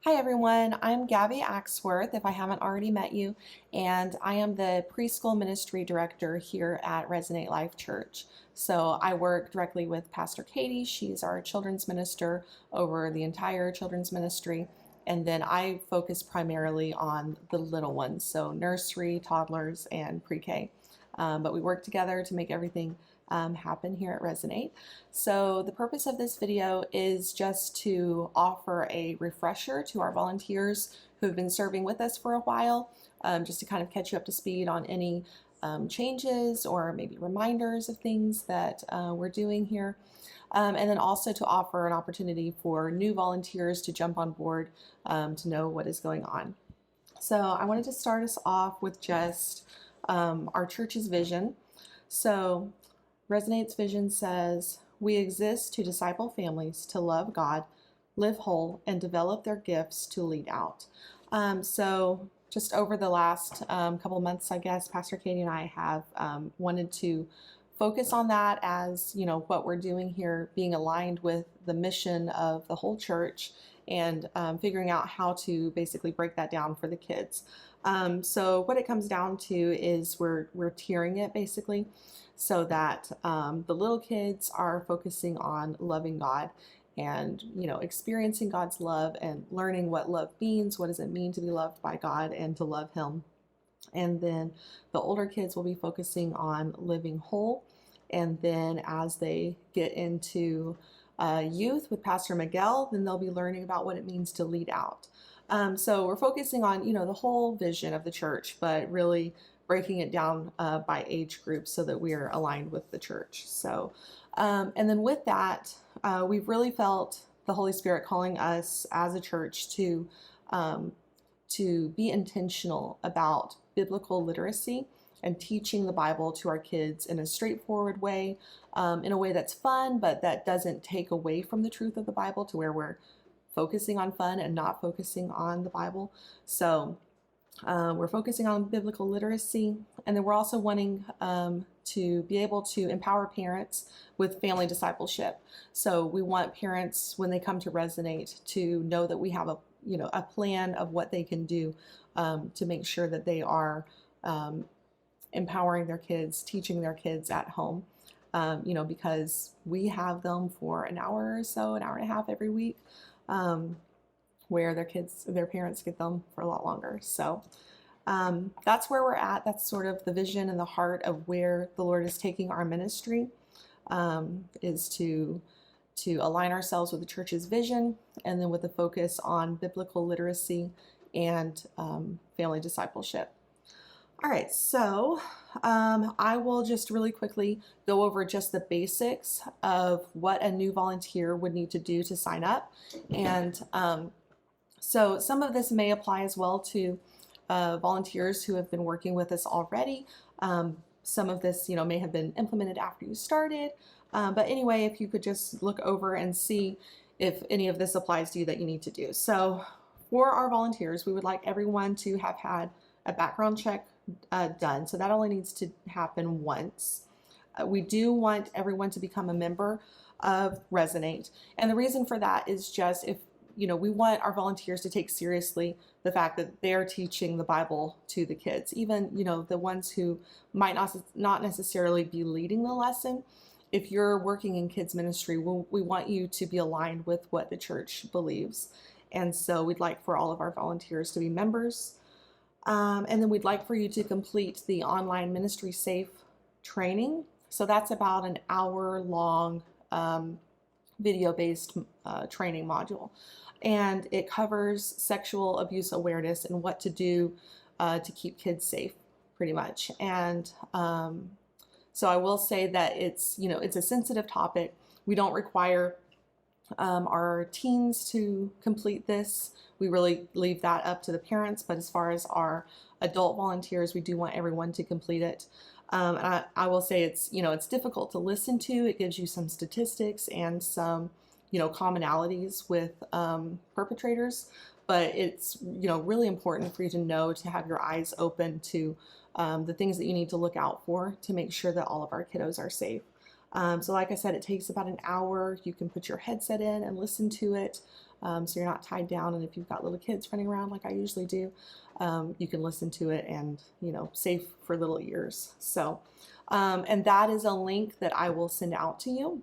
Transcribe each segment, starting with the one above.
Hi everyone, I'm Gabby Axworth, if I haven't already met you, and I am the preschool ministry director here at Resonate Life Church. So I work directly with Pastor Katie. She's our children's minister over the entire children's ministry, and then I focus primarily on the little ones, so nursery, toddlers, and pre-K. But we work together to make everything happen here at Resonate. So the purpose of this video is just to offer a refresher to our volunteers who have been serving with us for a while, just to kind of catch you up to speed on any changes or maybe reminders of things that we're doing here. And then also to offer an opportunity for new volunteers to jump on board to know what is going on. So I wanted to start us off with just our church's vision. So Resonate's vision says, "We exist to disciple families to love God, live whole, and develop their gifts to lead out." So just over the last couple months, I guess, Pastor Katie and I have wanted to focus on that as, what we're doing here, being aligned with the mission of the whole church and figuring out how to basically break that down for the kids. So what it comes down to is we're tiering it basically so that the little kids are focusing on loving God and experiencing God's love and learning what love means, what does it mean to be loved by God and to love Him. And then the older kids will be focusing on living whole. And then as they get into youth with Pastor Miguel, then they'll be learning about what it means to lead out. So we're focusing on, the whole vision of the church, but really breaking it down by age groups so that we are aligned with the church. So, and then with that, we've really felt the Holy Spirit calling us as a church to be intentional about biblical literacy and teaching the Bible to our kids in a straightforward way, in a way that's fun, but that doesn't take away from the truth of the Bible to where we're focusing on fun and not focusing on the Bible. So we're focusing on biblical literacy, and then we're also wanting to be able to empower parents with family discipleship. So we want parents, when they come to Resonate, to know that we have a plan of what they can do to make sure that they are empowering their kids, teaching their kids at home. Because we have them for an hour or so, an hour and a half every week, where their parents get them for a lot longer. So that's where we're at. That's sort of the vision and the heart of where the Lord is taking our ministry, is to align ourselves with the church's vision, and then with a focus on biblical literacy and family discipleship. All right, so I will just really quickly go over just the basics of what a new volunteer would need to do to sign up. And so some of this may apply as well to volunteers who have been working with us already. Some of this, may have been implemented after you started. But anyway, if you could just look over and see if any of this applies to you that you need to do. So for our volunteers, we would like everyone to have had a background check done. So that only needs to happen once. We do want everyone to become a member of Resonate. And the reason for that is just if, we want our volunteers to take seriously the fact that they're teaching the Bible to the kids, even, the ones who might not necessarily be leading the lesson. If you're working in kids ministry, we want you to be aligned with what the church believes. And so we'd like for all of our volunteers to be members. And then we'd like for you to complete the online Ministry Safe training. So that's about an hour-long video-based training module. And it covers sexual abuse awareness and what to do to keep kids safe, pretty much. And so I will say that it's a sensitive topic. We don't require our teens to complete this. We really leave that up to the parents, but as far as our adult volunteers, we do want everyone to complete it. And I will say it's difficult to listen to. It gives you some statistics and some, commonalities with perpetrators, but it's, really important for you to know, to have your eyes open to the things that you need to look out for to make sure that all of our kiddos are safe. So like I said, it takes about an hour. You can put your headset in and listen to it. so you're not tied down. And if you've got little kids running around like I usually do, you can listen to it and, safe for little ears. So, and that is a link that I will send out to you.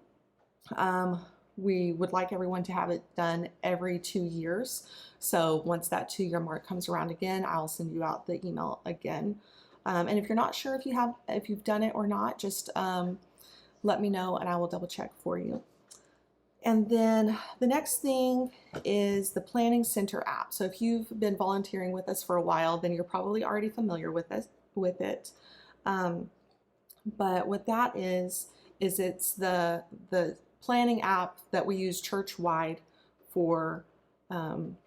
We would like everyone to have it done every 2 years. So once that 2-year mark comes around again, I'll send you out the email again. And if you're not sure if you've done it or not, just let me know and I will double check for you. And then the next thing is the Planning Center app. So if you've been volunteering with us for a while, then you're probably already familiar with it. But what that is it's the planning app that we use church-wide for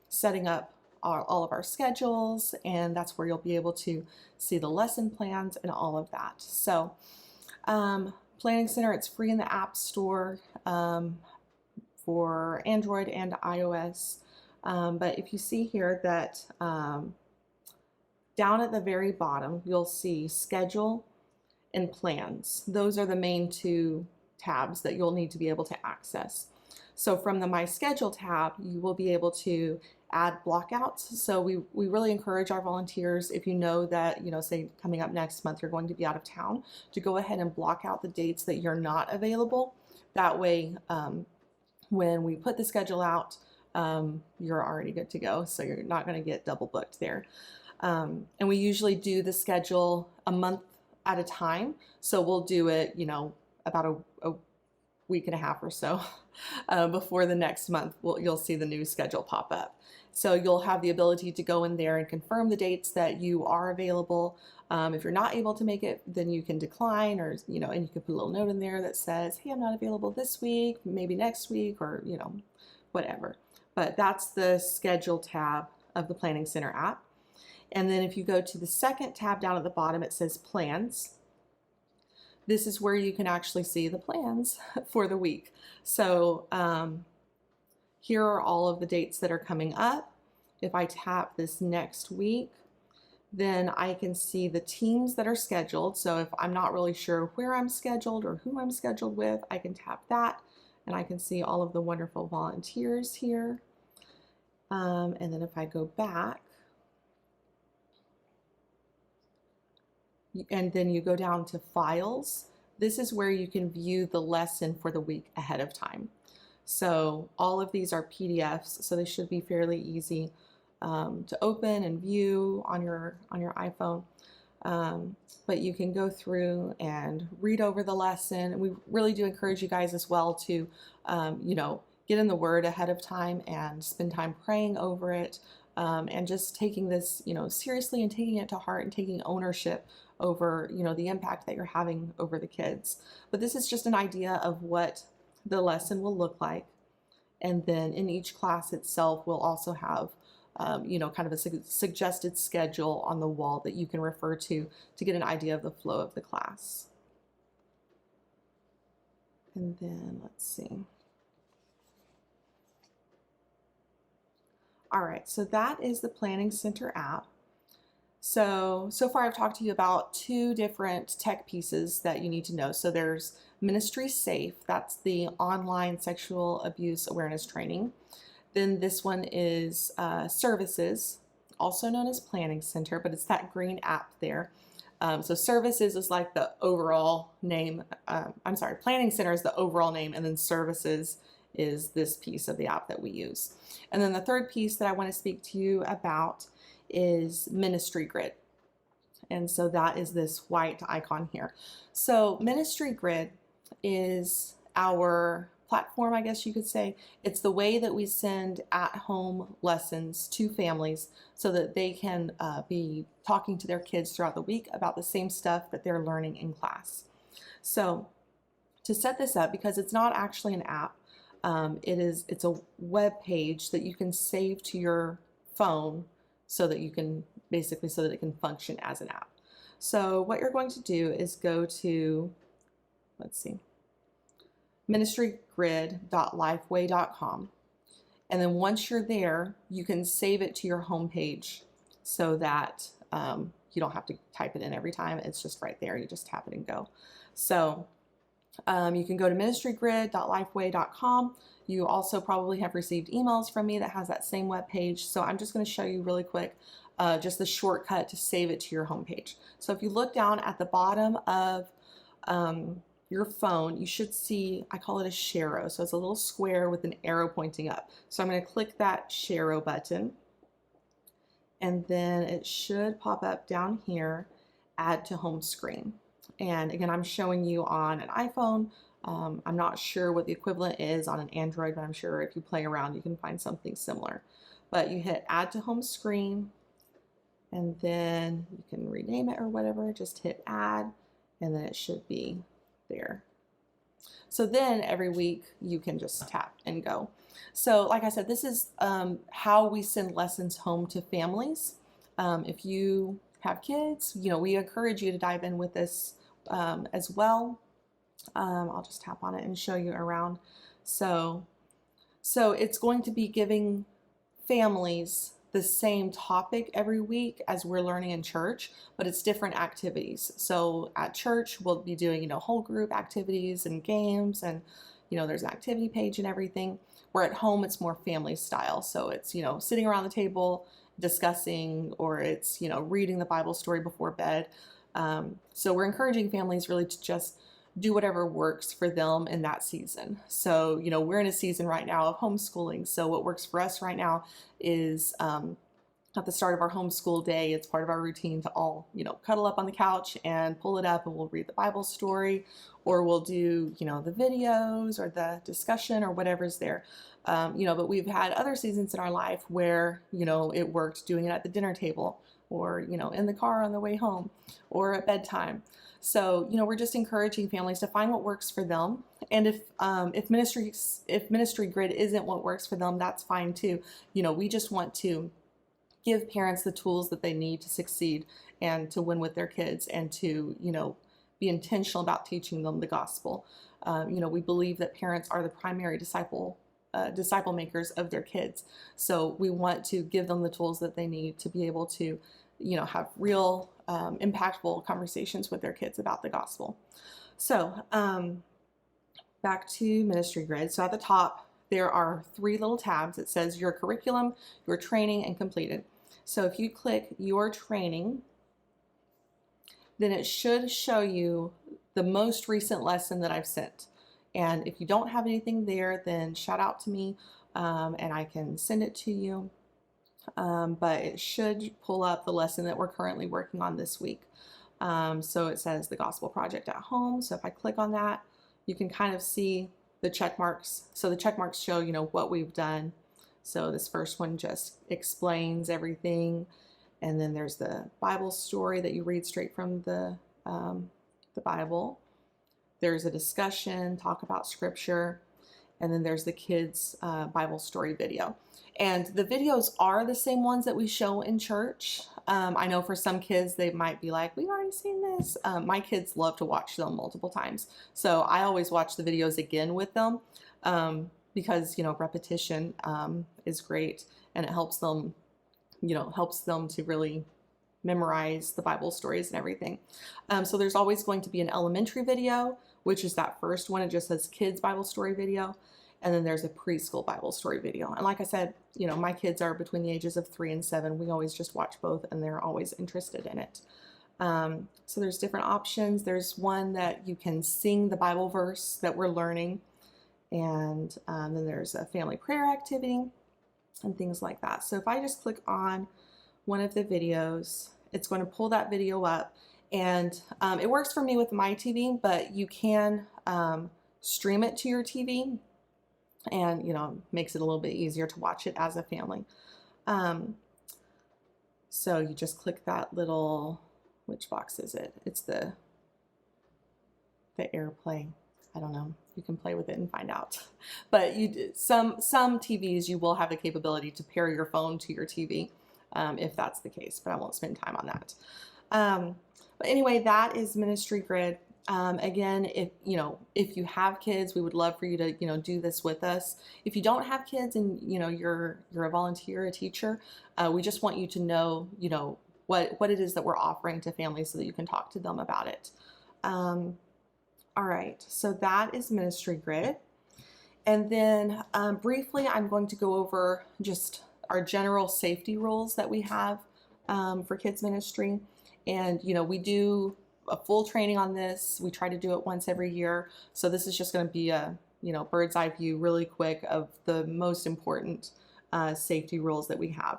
setting up all of our schedules, and that's where you'll be able to see the lesson plans and all of that. So Planning Center, it's free in the App Store for Android and iOS. But if you see here that down at the very bottom, you'll see Schedule and Plans. Those are the main two tabs that you'll need to be able to access. So from the My Schedule tab, you will be able to add blockouts. So we really encourage our volunteers, if you know that, say coming up next month, you're going to be out of town, to go ahead and block out the dates that you're not available. That way, when we put the schedule out, you're already good to go. So you're not going to get double booked there. And we usually do the schedule a month at a time. So we'll do it, about a week and a half or so before the next month. You'll see the new schedule pop up. So you'll have the ability to go in there and confirm the dates that you are available. If you're not able to make it, then you can decline, or, and you can put a little note in there that says, hey, I'm not available this week, maybe next week, or, whatever. But that's the Schedule tab of the Planning Center app. And then if you go to the second tab down at the bottom, it says Plans. This is where you can actually see the plans for the week. So here are all of the dates that are coming up. If I tap this next week, then I can see the teams that are scheduled. So if I'm not really sure where I'm scheduled or who I'm scheduled with, I can tap that and I can see all of the wonderful volunteers here. And then if I go back, and then you go down to Files, this is where you can view the lesson for the week ahead of time. So all of these are PDFs, so they should be fairly easy to open and view on your iPhone. But you can go through and read over the lesson. We really do encourage you guys as well to, get in the Word ahead of time and spend time praying over it, and just taking this, seriously, and taking it to heart and taking ownership over, the impact that you're having over the kids. But this is just an idea of what the lesson will look like. And then in each class itself, we'll also have, kind of a suggested schedule on the wall that you can refer to get an idea of the flow of the class. And then let's see. All right, so that is the Planning Center app. So far I've talked to you about 2 different tech pieces that you need to know. So there's Ministry Safe, that's the online sexual abuse awareness training. Then this one is Services, also known as Planning Center, but it's that green app there. So Services is like the overall name. Planning Center is the overall name, and then Services is this piece of the app that we use. And then the third piece that I want to speak to you about is Ministry Grid. And so that is this white icon here. So Ministry Grid is our platform, I guess you could say. It's the way that we send at-home lessons to families so that they can be talking to their kids throughout the week about the same stuff that they're learning in class. So to set this up, because it's not actually an app, it's a web page that you can save to your phone so that you can so that it can function as an app. So what you're going to do is go to, let's see, ministrygrid.lifeway.com. And then once you're there, you can save it to your home page so that you don't have to type it in every time. It's just right there. You just tap it and go. So You can go to ministrygrid.lifeway.com. You also probably have received emails from me that has that same web page. So I'm just going to show you really quick just the shortcut to save it to your homepage. So if you look down at the bottom of your phone, you should see, I call it a Sharo. So it's a little square with an arrow pointing up. So I'm going to click that Sharo button, and then it should pop up down here, add to home screen. And again, I'm showing you on an iPhone. I'm not sure what the equivalent is on an Android, but I'm sure if you play around, you can find something similar. But you hit add to home screen, and then you can rename it or whatever, just hit add, and then it should be there. So then every week you can just tap and go. So like I said, this is how we send lessons home to families. If you have kids, we encourage you to dive in with this as well. I'll just tap on it and show you around. So it's going to be giving families the same topic every week as we're learning in church, but it's different activities. So at church, we'll be doing, whole group activities and games, and, there's an activity page and everything. Where at home, it's more family style. So it's, sitting around the table discussing, or it's, reading the Bible story before bed. So we're encouraging families really to just do whatever works for them in that season. So, we're in a season right now of homeschooling. So what works for us right now is at the start of our homeschool day, it's part of our routine to all, cuddle up on the couch and pull it up, and we'll read the Bible story, or we'll do, the videos or the discussion or whatever's there. But we've had other seasons in our life where, it worked doing it at the dinner table, or, in the car on the way home, or at bedtime. So, we're just encouraging families to find what works for them. And if Ministry Grid isn't what works for them, that's fine too. We just want to give parents the tools that they need to succeed and to win with their kids, and to, be intentional about teaching them the gospel. We believe that parents are the primary disciple makers of their kids. So we want to give them the tools that they need to be able to, have real impactful conversations with their kids about the gospel. So back to Ministry Grid. So at the top, there are 3 little tabs. It says your curriculum, your training, and completed. So if you click your training, then it should show you the most recent lesson that I've sent. And if you don't have anything there, then shout out to me and I can send it to you. But it should pull up the lesson that we're currently working on this week. So it says the Gospel Project at Home. So if I click on that, you can kind of see the check marks. So the check marks show, what we've done. So this first one just explains everything. And then there's the Bible story that you read straight from the Bible. There's a discussion, talk about scripture, and then there's the kids' Bible story video. And the videos are the same ones that we show in church. I know for some kids, they might be like, we've already seen this. My kids love to watch them multiple times. So I always watch the videos again with them because, repetition is great, and it helps them, to really memorize the Bible stories and everything. So there's always going to be an elementary video, which is that first one. It just says kids Bible story video. And then there's a preschool Bible story video. And like I said, my kids are between the ages of 3 and 7. We always just watch both, and they're always interested in it. So there's different options. There's one that you can sing the Bible verse that we're learning. And then there's a family prayer activity and things like that. So if I just click on one of the videos, it's going to pull that video up. And it works for me with my TV, but you can stream it to your TV, and makes it a little bit easier to watch it as a family. So you just click that little, which box is it? It's the AirPlay. I don't know. You can play with it and find out. But some TVs, you will have the capability to pair your phone to your TV if that's the case, but I won't spend time on that. But anyway, that is Ministry Grid. Again, if you have kids, we would love for you to, do this with us. If you don't have kids and, you're a volunteer, a teacher, we just want you to know, what it is that we're offering to families so that you can talk to them about it. All right, so that is Ministry Grid. And then briefly, I'm going to go over just our general safety rules that we have for kids ministry. And, we do a full training on this. We try to do it once every year. So this is just going to be a, bird's eye view really quick of the most important safety rules that we have.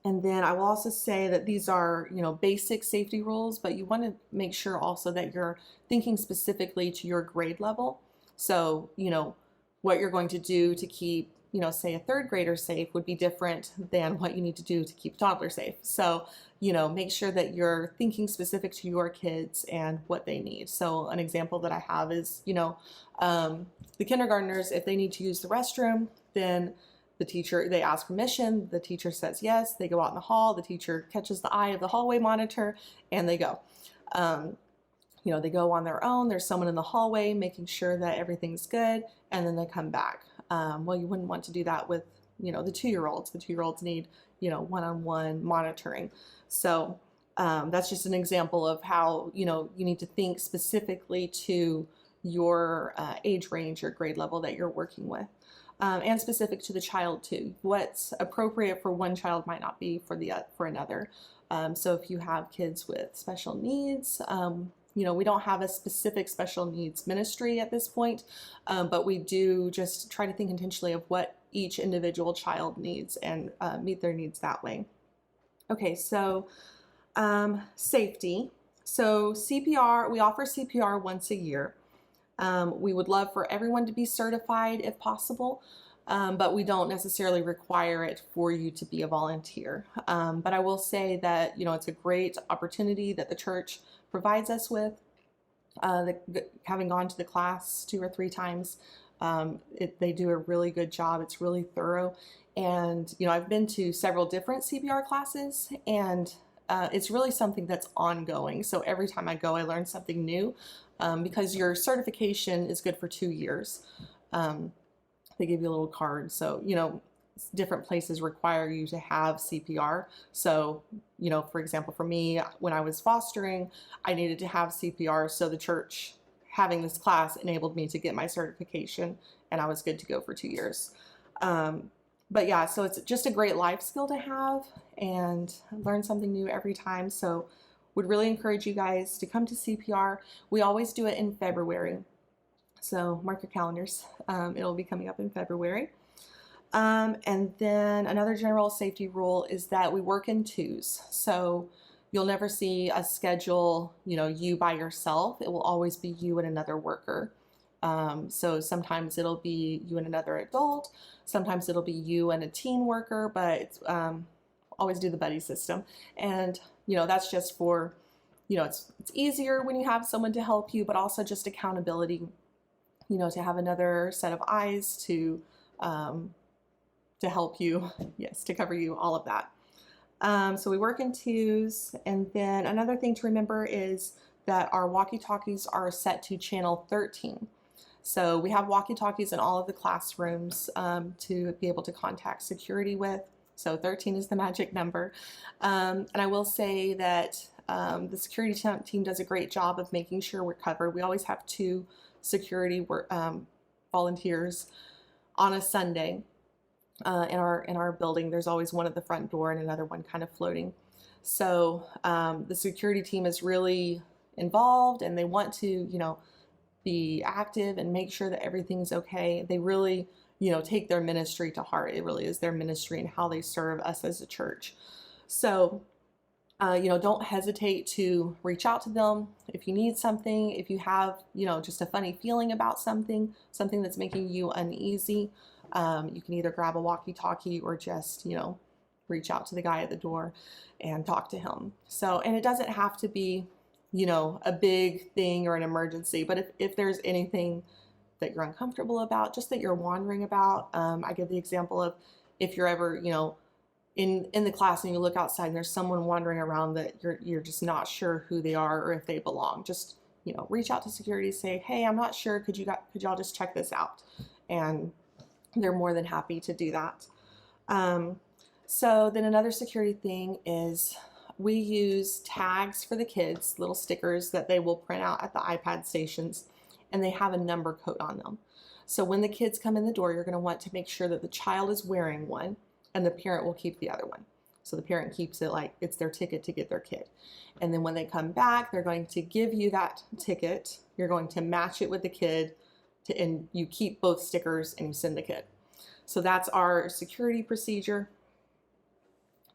And then I will also say that these are, basic safety rules, but you want to make sure also that you're thinking specifically to your grade level. So, what you're going to do to keep, say a third grader safe would be different than what you need to do to keep a toddler safe. So, make sure that you're thinking specific to your kids and what they need. So an example that I have is, the kindergartners, if they need to use the restroom, then they ask permission, the teacher says yes, they go out in the hall, the teacher catches the eye of the hallway monitor, and they go. They go on their own, there's someone in the hallway making sure that everything's good, and then they come back. Well, you wouldn't want to do that with, the 2-year-olds. The 2-year-olds need, one-on-one monitoring. So that's just an example of how, you need to think specifically to your age range or grade level that you're working with. And specific to the child too. What's appropriate for one child might not be for another. So if you have kids with special needs, we don't have a specific special needs ministry at this point, but we do just try to think intentionally of what each individual child needs and meet their needs that way. Okay, so safety. So CPR, we offer CPR once a year. We would love for everyone to be certified if possible, but we don't necessarily require it for you to be a volunteer. But I will say that, it's a great opportunity that the church provides us with. Having gone to the class 2 or 3 times, they do a really good job. It's really thorough. And, I've been to several different CPR classes, and it's really something that's ongoing. So every time I go, I learn something new, because your certification is good for 2 years. They give you a little card. So, different places require you to have CPR. So, for example, for me, when I was fostering, I needed to have CPR. So the church having this class enabled me to get my certification, and I was good to go for 2 years. But yeah, so it's just a great life skill to have and learn something new every time. So would really encourage you guys to come to CPR. We always do it in February. So mark your calendars. It'll be coming up in February. And then another general safety rule is that we work in twos. So you'll never see a schedule, you by yourself. It will always be you and another worker. So sometimes it'll be you and another adult. Sometimes it'll be you and a teen worker, but always do the buddy system. And, that's just for, it's easier when you have someone to help you, but also just accountability, to have another set of eyes to help you, yes, to cover you, all of that. So we work in twos. And then another thing to remember is that our walkie-talkies are set to channel 13. So we have walkie-talkies in all of the classrooms to be able to contact security with. So 13 is the magic number. And I will say that the security team does a great job of making sure we're covered. We always have 2 security volunteers on a Sunday. In our building. There's always one at the front door and another one kind of floating. So the security team is really involved, and they want to, be active and make sure that everything's okay. They really, take their ministry to heart. It really is their ministry and how they serve us as a church. So, don't hesitate to reach out to them if you need something, if you have, just a funny feeling about something that's making you uneasy. You can either grab a walkie-talkie or just, reach out to the guy at the door and talk to him. So, and it doesn't have to be, a big thing or an emergency, but if there's anything that you're uncomfortable about, just that you're wondering about, I give the example of if you're ever, in the class and you look outside and there's someone wandering around that you're just not sure who they are or if they belong, just, reach out to security, say, hey, I'm not sure, could y'all just check this out? And they're more than happy to do that. So then another security thing is we use tags for the kids, little stickers that they will print out at the iPad stations, and they have a number code on them. So when the kids come in the door, you're going to want to make sure that the child is wearing one and the parent will keep the other one. So the parent keeps it like it's their ticket to get their kid. And then when they come back, they're going to give you that ticket. You're going to match it with the kid, and you keep both stickers and you send the kid. So that's our security procedure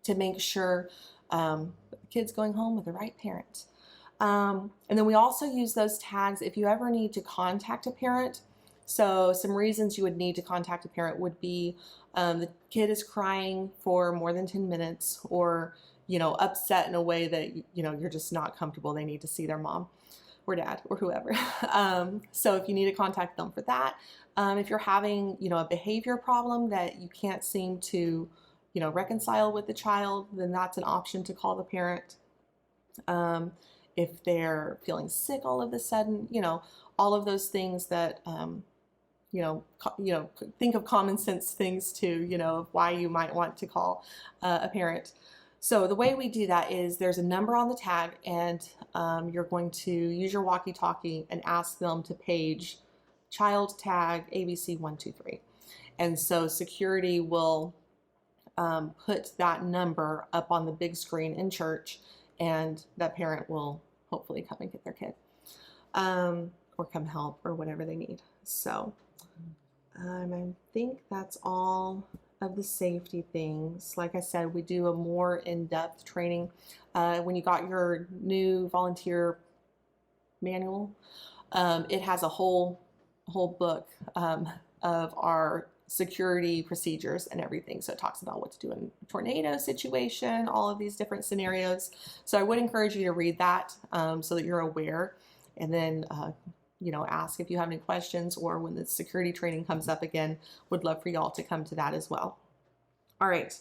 to make sure the kid's going home with the right parent. And then we also use those tags if you ever need to contact a parent. So some reasons you would need to contact a parent would be the kid is crying for more than 10 minutes, or, upset in a way that, you're just not comfortable. They need to see their mom or dad or whoever. So if you need to contact them for that, if you're having, a behavior problem that you can't seem to, reconcile with the child, then that's an option to call the parent. If they're feeling sick all of a sudden, all of those things that, think of common sense things too, why you might want to call a parent. So the way we do that is there's a number on the tag, and you're going to use your walkie-talkie and ask them to page child tag ABC123. And so security will put that number up on the big screen in church, and that parent will hopefully come and get their kid, or come help or whatever they need. So I think that's all of the safety things. Like I said, we do a more in-depth training. When you got your new volunteer manual, it has a whole book of our security procedures and everything. So it talks about what to do in a tornado situation, all of these different scenarios. So I would encourage you to read that so that you're aware, and then ask if you have any questions, or when the security training comes up again, would love for y'all to come to that as well. All right.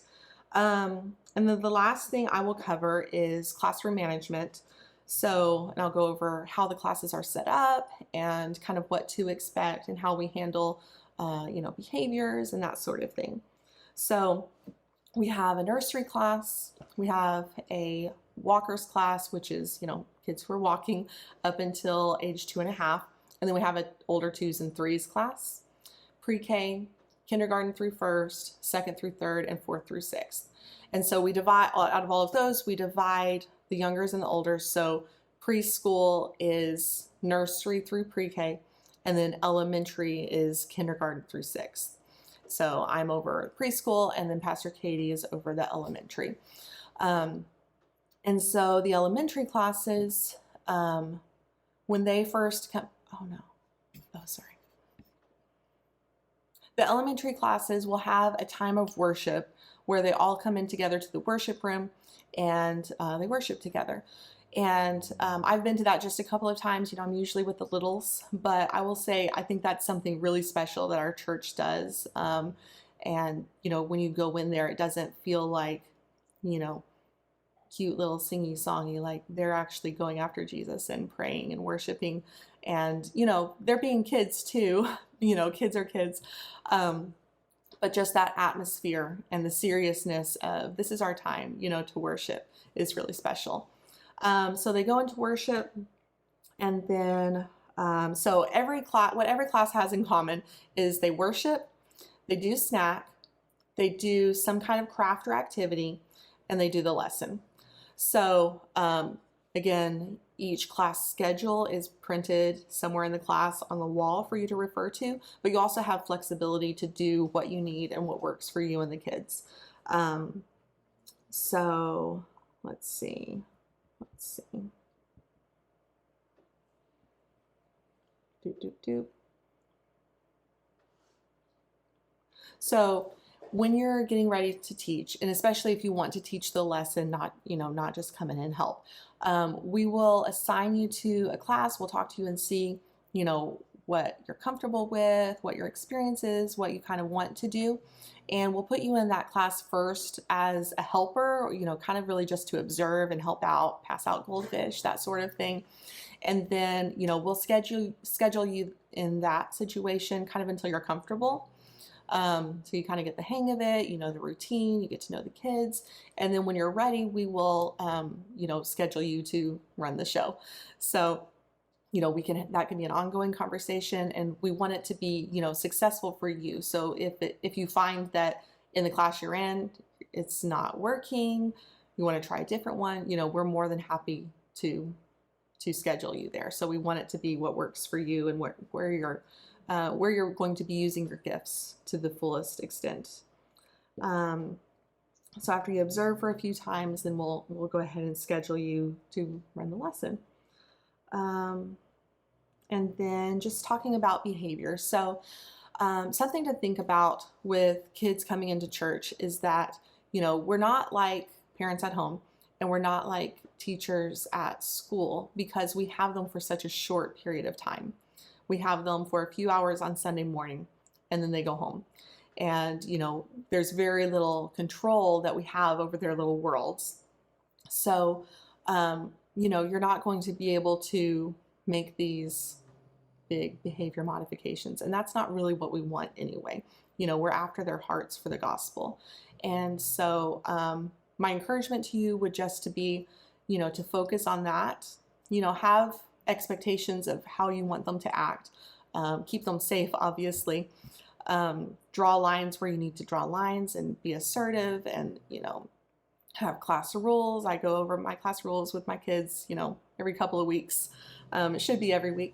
And then the last thing I will cover is classroom management. So, and I'll go over how the classes are set up and kind of what to expect and how we handle, behaviors and that sort of thing. So we have a nursery class, we have a walkers class, which is, kids who are walking up until age 2.5. And then we have an older 2s and 3s class, pre-K, kindergarten through 1st, 2nd through 3rd, and 4th through 6th. And so we divide, out of all of those, we divide the youngers and the olders. So preschool is nursery through pre-K, and then elementary is kindergarten through 6th. So I'm over preschool, and then Pastor Katie is over the elementary. And so the elementary classes, when they first come, the elementary classes will have a time of worship where they all come in together to the worship room, and they worship together. And I've been to that just a couple of times. I'm usually with the littles, but I will say I think that's something really special that our church does. And when you go in there, it doesn't feel like, cute little singy songy, like they're actually going after Jesus and praying and worshiping. And, they're being kids too, kids are kids. But just that atmosphere and the seriousness of this is our time, to worship is really special. So they go into worship, and then, so what every class has in common is they worship, they do snack, they do some kind of craft or activity, and they do the lesson. So, again, each class schedule is printed somewhere in the class on the wall for you to refer to, but you also have flexibility to do what you need and what works for you and the kids. So let's see. So when you're getting ready to teach, and especially if you want to teach the lesson, not just come in and help, we will assign you to a class. We'll talk to you and see, what you're comfortable with, what your experience is, what you kind of want to do. And we'll put you in that class first as a helper, kind of really just to observe and help out, pass out goldfish, that sort of thing. And then, we'll schedule you in that situation kind of until you're comfortable. So you kind of get the hang of it, you know, the routine, you get to know the kids. And then when you're ready, we will, you know, schedule you to run the show. So, you know, that can be an ongoing conversation, and we want it to be, you know, successful for you. So if you find that in the class you're in, it's not working, you want to try a different one, you know, we're more than happy to schedule you there. So we want it to be what works for you and where you're going to be using your gifts to the fullest extent. So after you observe for a few times, then we'll go ahead and schedule you to run the lesson. And then just talking about behavior. So something to think about with kids coming into church is that, you know, we're not like parents at home, and we're not like teachers at school, because we have them for such a short period of time. We have them for a few hours on Sunday morning, and then they go home. And, you know, there's very little control that we have over their little worlds. So, you know, you're not going to be able to make these big behavior modifications. And that's not really what we want anyway. You know, we're after their hearts for the gospel. And so my encouragement to you would just to be, you know, to focus on that, you know, have expectations of how you want them to act, keep them safe, obviously, draw lines where you need to draw lines and be assertive, and, you know, have class rules. I go over my class rules with my kids, you know, every couple of weeks. It should be every week.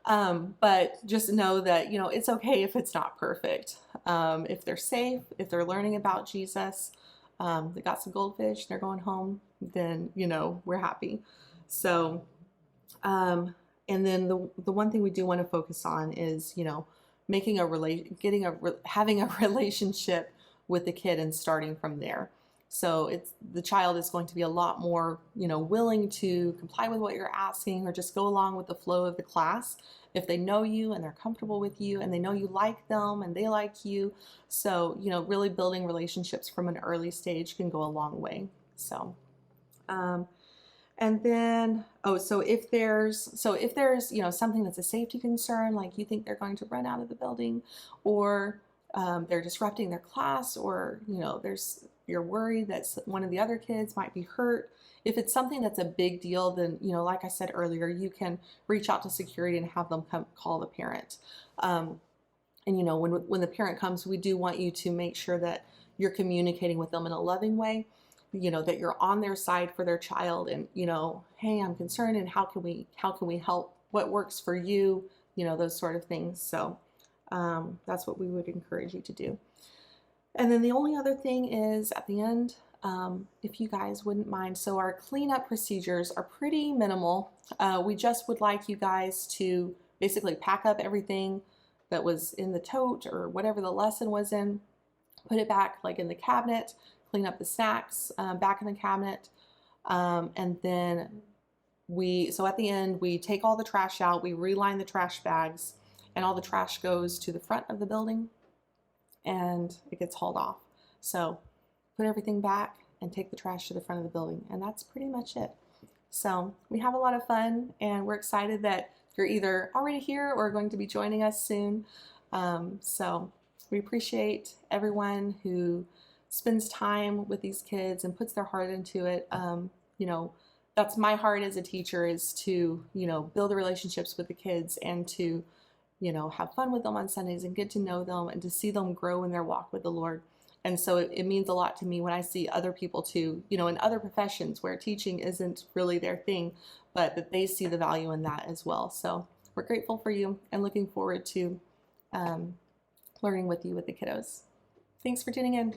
But just know that, you know, it's okay if it's not perfect. If they're safe, if they're learning about Jesus, they got some goldfish, they're going home, then, you know, we're happy. So, and then the one thing we do want to focus on is, you know, having a relationship with the kid and starting from there. So the child is going to be a lot more, you know, willing to comply with what you're asking, or just go along with the flow of the class if they know you and they're comfortable with you and they know you like them and they like you. So, you know, really building relationships from an early stage can go a long way. So, and then, so if there's, you know, something that's a safety concern, like you think they're going to run out of the building, or they're disrupting their class, or, you know, you're worried that one of the other kids might be hurt. If it's something that's a big deal, then, you know, like I said earlier, you can reach out to security and have them call the parent. And, you know, when the parent comes, we do want you to make sure that you're communicating with them in a loving way, you know, that you're on their side for their child, and, you know, hey, I'm concerned, and how can we help? What works for you? You know, those sort of things. So that's what we would encourage you to do. And then the only other thing is at the end, if you guys wouldn't mind, so our cleanup procedures are pretty minimal. We just would like you guys to basically pack up everything that was in the tote or whatever the lesson was in, put it back like in the cabinet, clean up the snacks back in the cabinet, and then so at the end, we take all the trash out, we reline the trash bags, and all the trash goes to the front of the building and it gets hauled off. So put everything back and take the trash to the front of the building, and that's pretty much it. So we have a lot of fun, and we're excited that you're either already here or going to be joining us soon. So we appreciate everyone who spends time with these kids and puts their heart into it. You know, that's my heart as a teacher, is to, you know, build the relationships with the kids and to, you know, have fun with them on Sundays and get to know them and to see them grow in their walk with the Lord. And so it means a lot to me when I see other people too, you know, in other professions where teaching isn't really their thing, but that they see the value in that as well. So we're grateful for you and looking forward to learning with you with the kiddos. Thanks for tuning in.